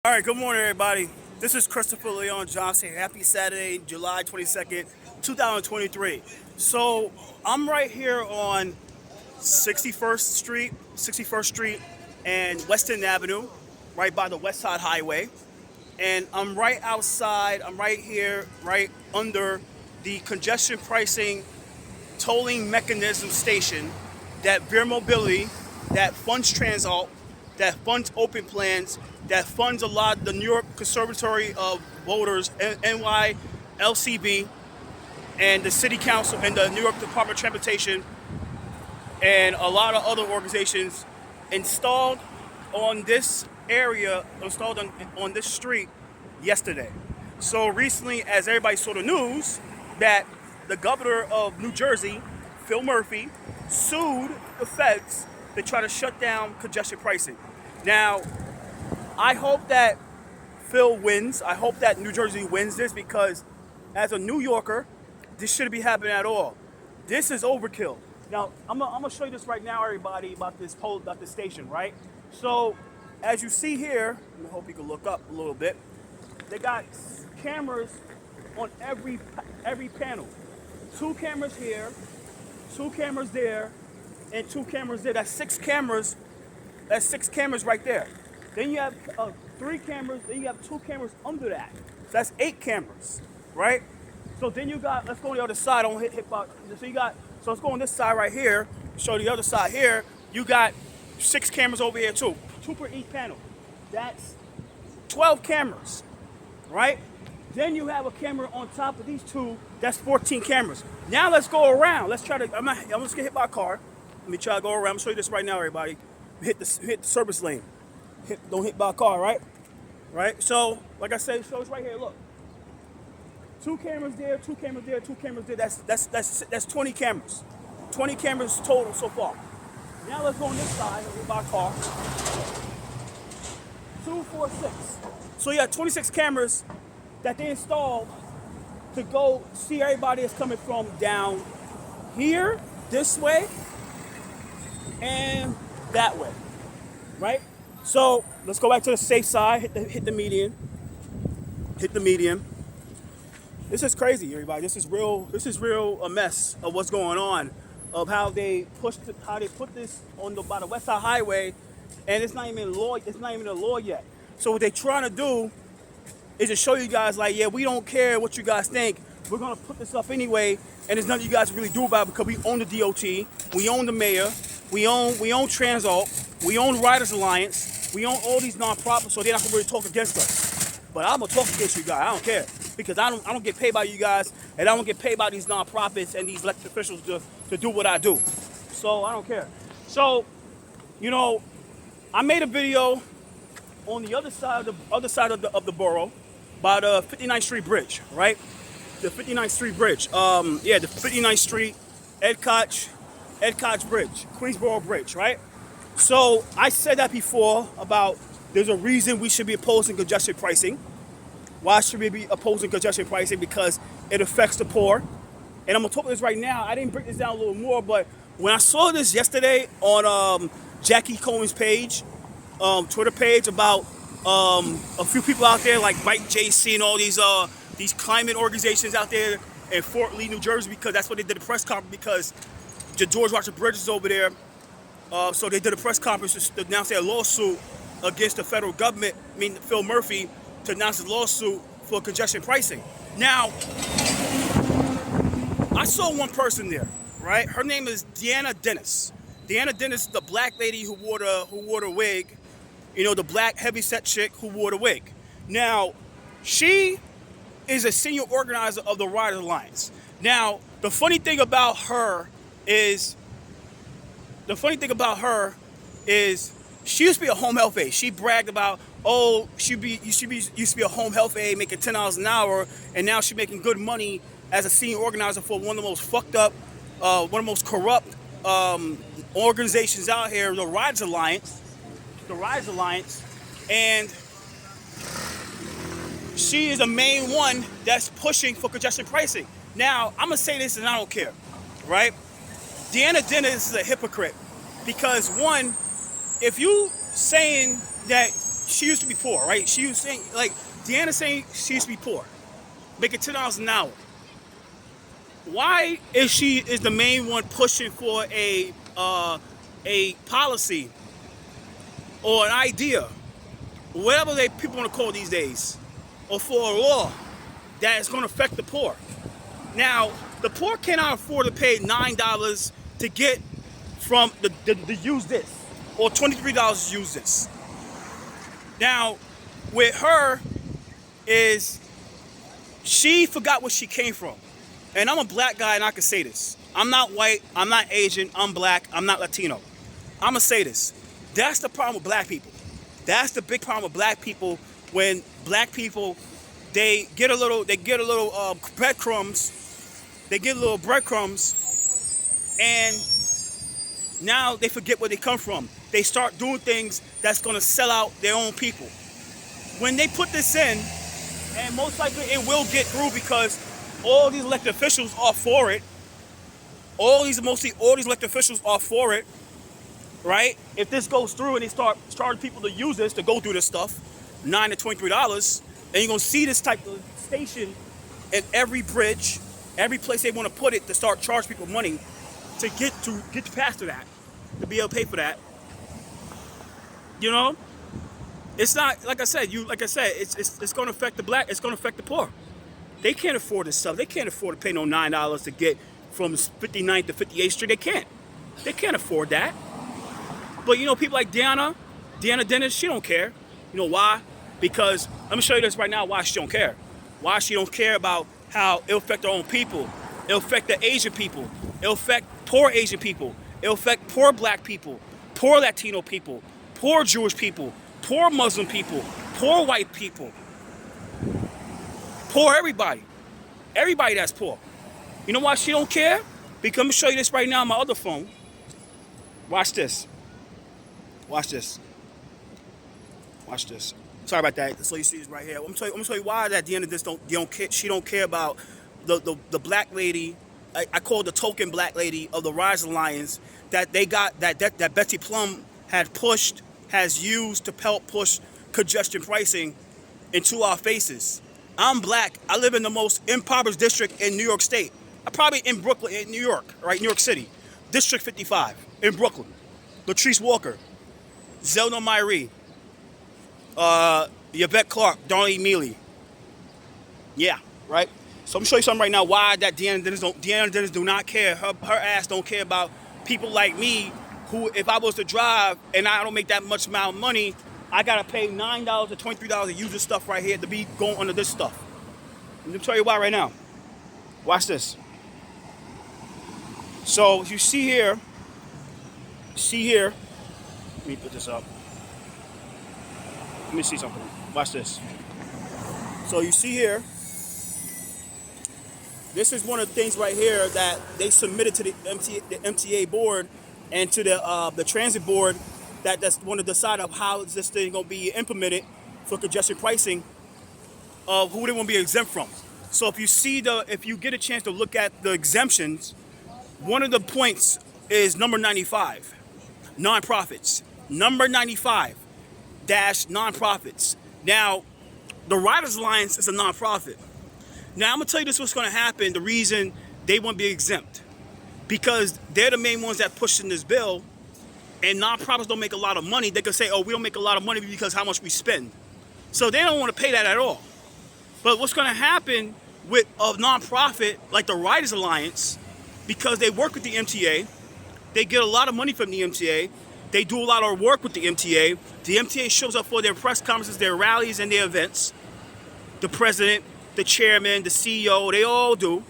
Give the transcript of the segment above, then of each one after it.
All right, good morning, everybody. This is Christopher Leon Johnson. Happy Saturday, July 22nd, 2023. So I'm right here on 61st Street and West End Avenue, right by the West Side Highway. And I'm right outside, I'm right here, right under the congestion pricing tolling mechanism station that Veer Mobility, that funds Transalt, that funds open plans, that funds a lot of the New York Conservatory of Voters, NYLCB, and the City Council and the New York Department of Transportation, and a lot of other organizations installed on this area, installed on this street yesterday. So recently, as everybody saw the news, that the governor of New Jersey, Phil Murphy, sued the feds to try to shut down congestion pricing. Now, I hope that Phil wins. I hope that New Jersey wins this because as a New Yorker, this shouldn't be happening at all. This is overkill. Now, I'm gonna show you this right now, everybody, about this station, right? So, as you see here, I hope you can look up a little bit. They got cameras on every panel. 2 cameras here, 2 cameras there, and 2 cameras there. That's 6 cameras. That's 6 cameras right there. Then you have 3 cameras. Then you have 2 cameras under that. So that's 8 cameras, right? So then you got. Let's go on the other side. Don't hit by. So you got. So let's go on this side right here. Show the other side here. You got 6 cameras over here too. 2 per each panel. That's 12 cameras, right? Then you have a camera on top of these 2. That's 14 cameras. Now let's go around. Let's try to. I'm just gonna hit my car. Let me try to go around. I'm gonna show you this right now, everybody. Hit the service lane. Don't hit by a car, right? Right. So, like I said, show us right here. Look, 2 cameras there, 2 cameras there, 2 cameras there. That's 20 cameras. 20 cameras total so far. Now let's go on this side with my car. 2, 4, 6. So you have 26 cameras that they installed to go see everybody that's coming from down here, this way, and that way, right? So let's go back to the safe side. Hit the median. Hit the median. This is crazy, everybody. This is real a mess of what's going on, of how they put this on by the West Side Highway, and it's not even law. It's not even a law yet. So what they're trying to do is to show you guys, like, yeah, we don't care what you guys think. We're gonna put this up anyway, and there's nothing you guys really do about it because we own the DOT, we own the mayor, we own Transalt, we own Riders Alliance, we own all these nonprofits, so they're not gonna really talk against us. But I'm gonna talk against you guys. I don't care because I don't get paid by you guys, and I don't get paid by these nonprofits and these elected officials to do what I do. So I don't care. So, you know, I made a video on the other side of the borough by the 59th Street Bridge, right? The 59th Street Bridge. The 59th Street Ed Koch Bridge, Queensboro Bridge, right? So I said that before about there's a reason we should be opposing congestion pricing. Why should we be opposing congestion pricing? Because it affects the poor. And I'm gonna talk about this right now. I didn't break this down a little more, but when I saw this yesterday on Jackie Cohen's page, Twitter page, about a few people out there like Bike JC and all these climate organizations out there in Fort Lee, New Jersey, because that's what they did a press conference because the George Washington Bridge is over there. So they did a press conference to announce their lawsuit against the federal government, Phil Murphy, to announce his lawsuit for congestion pricing. Now, I saw one person there, right? Her name is Deanna Dennis. Deanna Dennis is the black lady who wore the wig, you know, the black heavyset chick who wore the wig. Now, she is a senior organizer of the Riders Alliance. Now, the funny thing about her is she used to be a home health aide. She bragged about, used to be a home health aide making $10 an hour, and now she's making good money as a senior organizer for one of the most fucked up, one of the most corrupt organizations out here, the Riders Alliance. And she is the main one that's pushing for congestion pricing. Now, I'm gonna say this and I don't care, right? Deanna Dennis is a hypocrite because one, if you saying that she used to be poor, right? She was saying, like, Deanna saying she used to be poor, making $10 an hour. Why is she the main one pushing for a policy or an idea, whatever people want to call it these days, or for a law that is going to affect the poor? Now, the poor cannot afford to pay $9 to get from to use this, or $23 to use this. Now, with her is she forgot where she came from. And I'm a black guy and I can say this. I'm not white, I'm not Asian, I'm black, I'm not Latino. I'm gonna say this. That's the problem with black people. That's the big problem with black people, when black people, they get a little breadcrumbs. They get a little breadcrumbs, and now they forget where they come from. They start doing things that's gonna sell out their own people. When they put this in, and most likely it will get through because all these elected officials are for it. All these elected officials are for it, right? If this goes through and they start charging people to use this, to go through this stuff, $9 to $23, and you're gonna see this type of station in every bridge, every place they want to put it, to start charging people money to get past to that, to be able to pay for that. You know, it's not like I said. It's gonna affect the black. It's gonna affect the poor. They can't afford this stuff. They can't afford to pay no $9 to get from 59th to 58th Street. They can't. They can't afford that. But you know, people like Deanna Dennis, she don't care. You know why? Because let me show you this right now. Why she don't care? Why she don't care about how it'll affect her own people? It'll affect the Asian people. It'll affect poor Asian people. It'll affect poor black people, poor Latino people, poor Jewish people, poor Muslim people, poor white people. Poor everybody. Everybody that's poor. You know why she don't care? Because I'm going to show you this right now on my other phone. Watch this. Watch this. Watch this. Sorry about that. So you see this right here. I'm going to tell you why that Deanna this don't care. She don't care about the black lady. I call the token black lady of the Rise Alliance that they got, that Betsy Plum has used to help push congestion pricing into our faces. I'm black. I live in the most impoverished district in New York State. I'm probably in Brooklyn, in New York, right? New York City. District 55 in Brooklyn. Latrice Walker, Zelda Myrie, Yvette Clark, Darlene Mealy. Yeah, right? So I'm gonna show you something right now why that Deanna Dennis do not care. Her ass don't care about people like me, who, if I was to drive and I don't make that much amount of money, I gotta pay $9 to $23 to use this stuff right here to be going under this stuff. Let me tell you why right now. Watch this. So you see here, let me put this up. Let me see something. Watch this. So you see here, this is one of the things right here that they submitted to the MTA board and to the transit board, that's want to decide of how is this thing going to be implemented for congestion pricing of who they want to be exempt from. So if you get a chance to look at the exemptions, one of the points is number 95, nonprofits. Number 95 dash nonprofits. Now, the Riders Alliance is a nonprofit. Now, I'm gonna tell you this: what's going to happen. The reason they want to be exempt, because they're the main ones that push in this bill. And nonprofits don't make a lot of money. They can say, oh, we don't make a lot of money because how much we spend. So they don't want to pay that at all. But what's going to happen with a nonprofit like the Riders Alliance, because they work with the MTA, they get a lot of money from the MTA, they do a lot of work with the MTA shows up for their press conferences, their rallies, and their events. The president, the chairman, the CEO, they all do.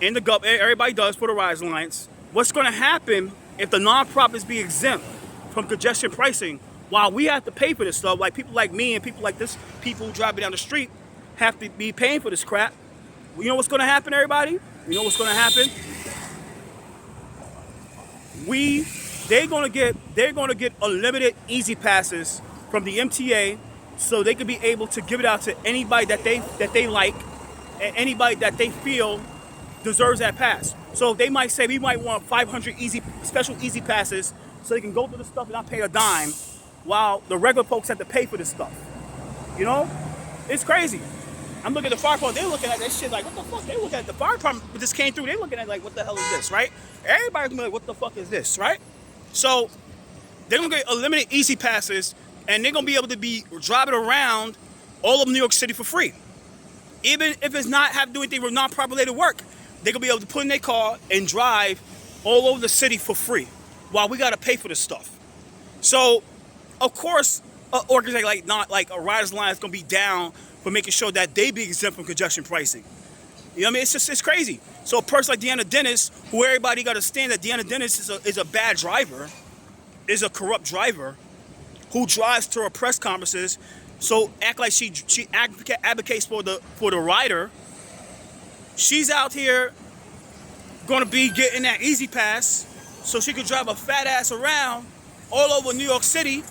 And the government, everybody does for the Riders Alliance. What's going to happen if the nonprofits be exempt from congestion pricing, while we have to pay for this stuff, like people like me and people like this, people who drive me down the street have to be paying for this crap? You know what's going to happen, everybody? You know what's going to happen? They're going to get unlimited easy passes from the MTA, so they can be able to give it out to anybody that they like, and anybody that they feel deserves that pass. So they might say we might want 500 special easy passes, so they can go through the stuff and not pay a dime, while the regular folks have to pay for this stuff. You know? It's crazy. I'm looking at the fire department, they're looking at that shit like, what the fuck? They looking at the fire department that just came through, they looking at like, what the hell is this, right? Everybody's gonna be like, what the fuck is this, right? So they're gonna get eliminate easy passes, and they're gonna be able to be driving around all of New York City for free. Even if it's not have to do anything with non-proper related work, they're gonna be able to put in their car and drive all over the city for free, while we gotta pay for this stuff. So, of course, an organization like not like a Riders Line is gonna be down for making sure that they be exempt from congestion pricing. You know what I mean? It's crazy. So a person like Deanna Dennis, who everybody got to understand that Deanna Dennis is a bad driver, is a corrupt driver, who drives to her press conferences, so act like she advocates for the rider. She's out here gonna be getting that easy pass so she could drive a fat ass around all over New York City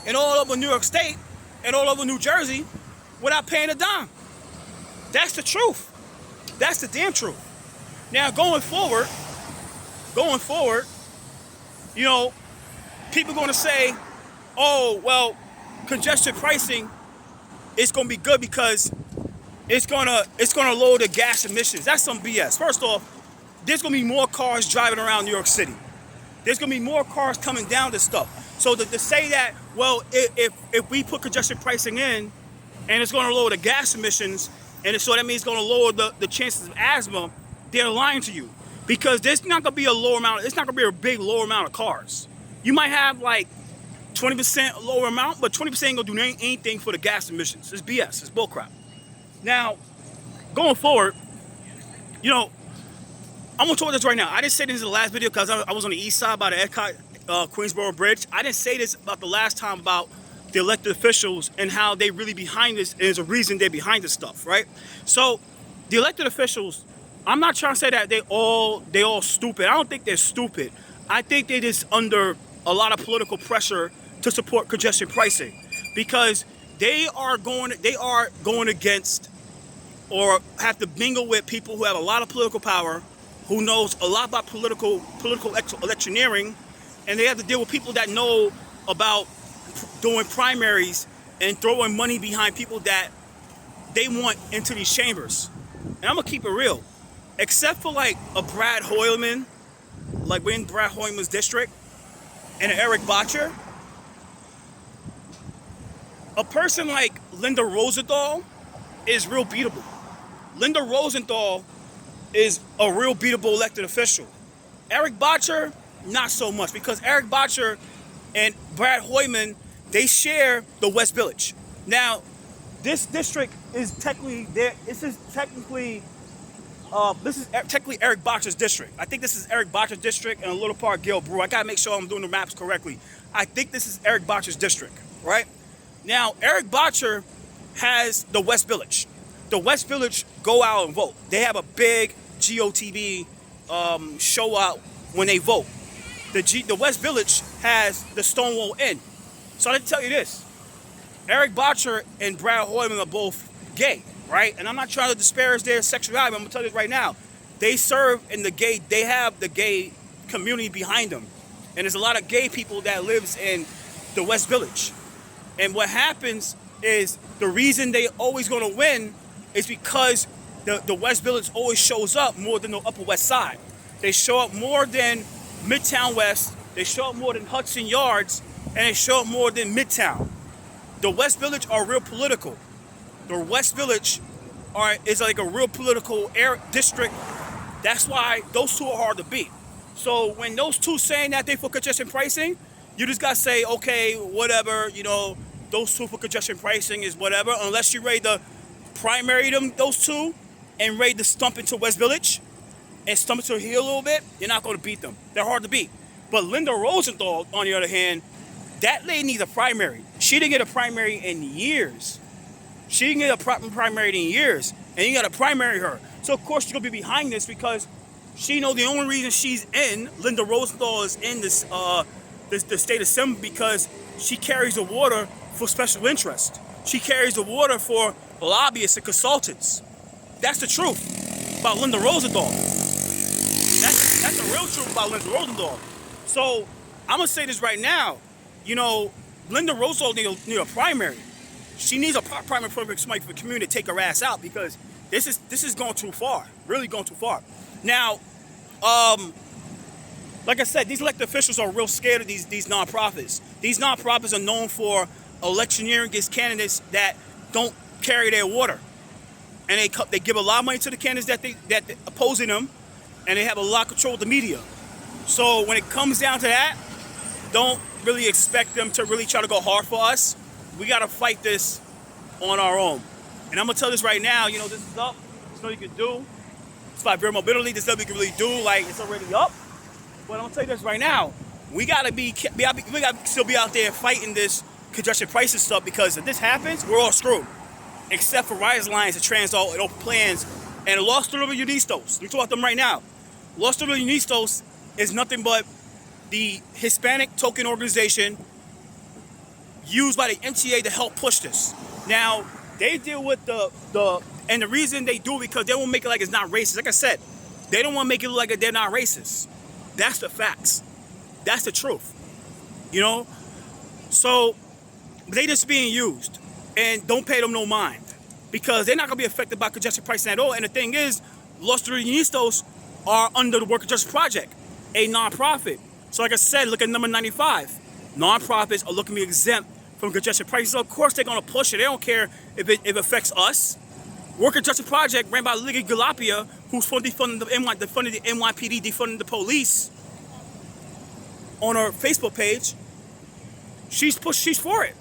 and all over New York State and all over New Jersey without paying a dime. That's the truth. That's the damn truth. Now going forward, you know, people are gonna say, oh, well, congestion pricing is gonna be good because it's gonna lower the gas emissions. That's some BS. First off, there's gonna be more cars driving around New York City. There's gonna be more cars coming down this stuff. So to say that, well, if we put congestion pricing in, and it's going to lower the gas emissions, and so that means it's going to lower the chances of asthma, they're lying to you. Because there's not going to be a lower amount, it's not going to be a big lower amount of cars. You might have like 20% lower amount, but 20% ain't going to do anything for the gas emissions. It's BS, it's bullcrap. Now, going forward, you know, I'm going to talk this right now. I didn't say this in the last video because I was on the east side by the Epcot Queensboro Bridge. I didn't say this about the last time about the elected officials and how they really behind this, and there's a reason they're behind this stuff, right? So the elected officials, I'm not trying to say that they all stupid. I don't think they're stupid. I think they're just under a lot of political pressure to support congestion pricing, because they are going against or have to mingle with people who have a lot of political power, who knows a lot about political electioneering, and they have to deal with people that know about doing primaries and throwing money behind people that they want into these chambers. And I'm gonna keep it real. Except for like a Brad Hoylman, like we're in Brad Hoylman's district, and an Eric Botcher, a person like Linda Rosenthal is real beatable. Linda Rosenthal is a real beatable elected official. Eric Botcher, not so much, because Eric Botcher and Brad Hoylman, they share the West Village. Now, this district is technically there. This is technically Eric Botcher's district. I think this is Eric Botcher's district and a little part of Gale Brewer. I gotta make sure I'm doing the maps correctly. I think this is Eric Botcher's district, right? Now, Eric Botcher has the West Village. The West Village go out and vote. They have a big GOTV show out when they vote. The West Village has the Stonewall Inn. So I didn't tell you this. Eric Botcher and Brad Hoylman are both gay, right? And I'm not trying to disparage their sexuality, but I'm gonna tell you this right now. They serve in they have the gay community behind them. And there's a lot of gay people that lives in the West Village. And what happens is the reason they always gonna win is because the West Village always shows up more than the Upper West Side. They show up more than Midtown West, they show up more than Hudson Yards, and they show up more than Midtown. The West Village are real political. The West Village is like a real political district. That's why those two are hard to beat. So when those two saying that they for congestion pricing, you just gotta say, okay, whatever, you know, those two for congestion pricing is whatever, unless you ready to primary those two and ready to stump into West Village and stump into here a little bit, you're not gonna beat them. They're hard to beat. But Linda Rosenthal, on the other hand, that lady needs a primary. She didn't get a primary in years. She didn't get a proper primary in years, and you gotta primary her. So of course she's gonna be behind this because she knows the only reason she's in, Linda Rosenthal is in this the state assembly, because she carries the water for special interest. She carries the water for lobbyists and consultants. That's the truth about Linda Rosenthal. That's the real truth about Linda Rosenthal. So I'm gonna say this right now. You know, Linda Roosevelt need a primary. She needs a primary program somebody for the community to take her ass out, because this is going too far, really going too far. Now, like I said, these elected officials are real scared of these nonprofits. These nonprofits are known for electioneering against candidates that don't carry their water, and they give a lot of money to the candidates that opposing them, and they have a lot of control of the media. So when it comes down to that, don't really expect them to really try to go hard for us. We got to fight this on our own. And I'm going to tell this right now, this is up. There's nothing you can do. It's like Vera Mobility. There's nothing you can really do. Like, it's already up. But I'm going to tell you this right now. We got to still be out there fighting this congestion pricing stuff, because if this happens, we're all screwed. Except for Riders Alliance and Transalt and Open Plans and Los Unionistas. Let me talk about them right now. Los Unionistas is nothing but the Hispanic token organization used by the MTA to help push this. Now, they deal with and the reason they do it because they won't make it like it's not racist. Like I said, they don't want to make it look like they're not racist. That's the facts. That's the truth. So they just being used, and don't pay them no mind, because they're not going to be affected by congestion pricing at all. And the thing is, Los Unionistas are under the Worker Justice Project, a nonprofit. So like I said, look at number 95. Nonprofits are looking to be exempt from congestion pricing. So of course they're going to push it. They don't care if it affects us. Worker Justice Project, ran by Liga Galapia, who's defunding the NYPD, defunding the police, on her Facebook page. She's for it.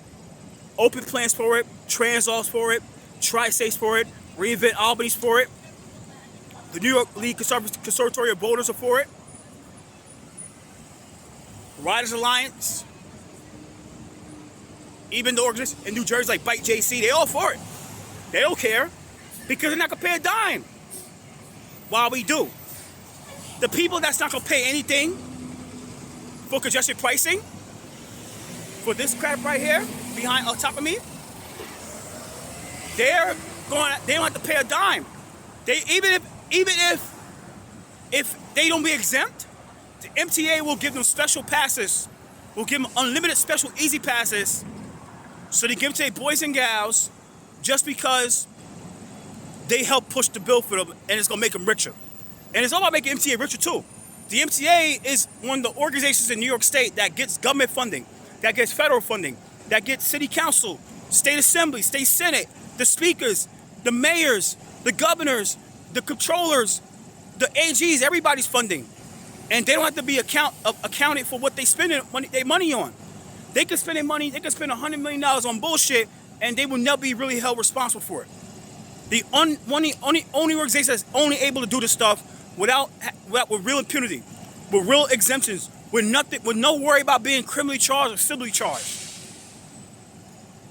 Open Plans for it. Transalt's for it. Tri-State's for it. Reinvent Albany's for it. The New York League Conservatory of Voters are for it. Riders Alliance. Even the organization in New Jersey like Bite JC, they all for it. They don't care, because they're not going to pay a dime. While we do. The people that's not going to pay anything for congestion pricing, for this crap right here, on top of me, they don't have to pay a dime. Even if they don't be exempt, the MTA will give them special passes, will give them unlimited special easy passes, so they give them to their boys and gals, just because they help push the bill for them, and it's going to make them richer. And it's all about making MTA richer too. The MTA is one of the organizations in New York State that gets government funding, that gets federal funding, that gets city council, state assembly, state senate, the speakers, the mayors, the governors, the controllers, the AGs, everybody's funding. And they don't have to be accounted for what they spend their money on. They can spend their money, they can spend $100 million on bullshit, and they will never be really held responsible for it. The only organization that's only able to do this stuff with real impunity, with real exemptions, with no worry about being criminally charged or civilly charged.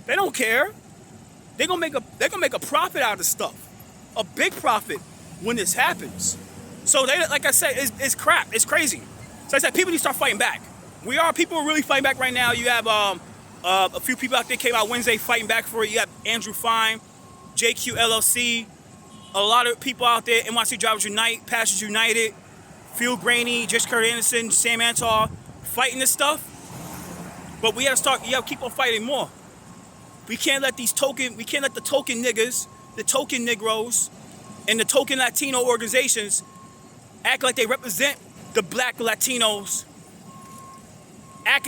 They don't care. They're gonna make a profit out of this stuff, a big profit when this happens. So like I said, it's crap. It's crazy. So I said people need to start fighting back. People are really fighting back right now. You have a few people out there came out Wednesday fighting back for it. You have Andrew Fine, JQ LLC, a lot of people out there, NYC Drivers Unite, Pastors United, Phil Graney, Jess Kurt Anderson, Sam Antar, fighting this stuff. But we gotta keep on fighting more. We can't let the token niggas, the token Negroes, and the token Latino organizations act like they represent the black Latinos, act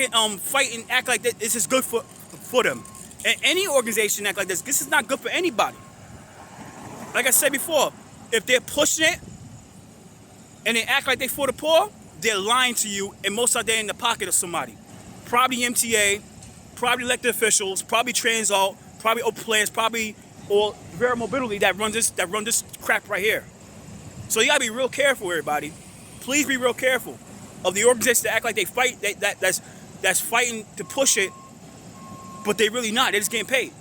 like this is good for them. And any organization act like this is not good for anybody. Like I said before, if they're pushing it and they act like they for the poor, they're lying to you, and most of they're in the pocket of somebody. Probably MTA, probably elected officials, probably Transalt, probably Open Plans, or Vera Mobility that run this crap right here. So you gotta be real careful, everybody. Please be real careful of the organizations that act like they fight, that's fighting to push it, but they really not. They're just getting paid.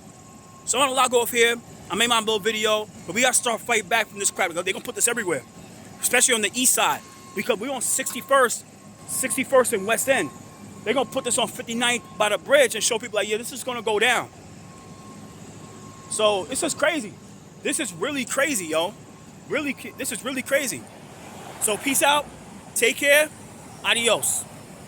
So I'm gonna log off here. I made my little video, but we gotta start fighting back from this crap. They're gonna put this everywhere, especially on the east side, because we're on 61st in West End. They're gonna put this on 59th by the bridge and show people like, yeah, this is gonna go down. So it's just crazy. This is really crazy, yo. This is really crazy. So peace out. Take care. Adios.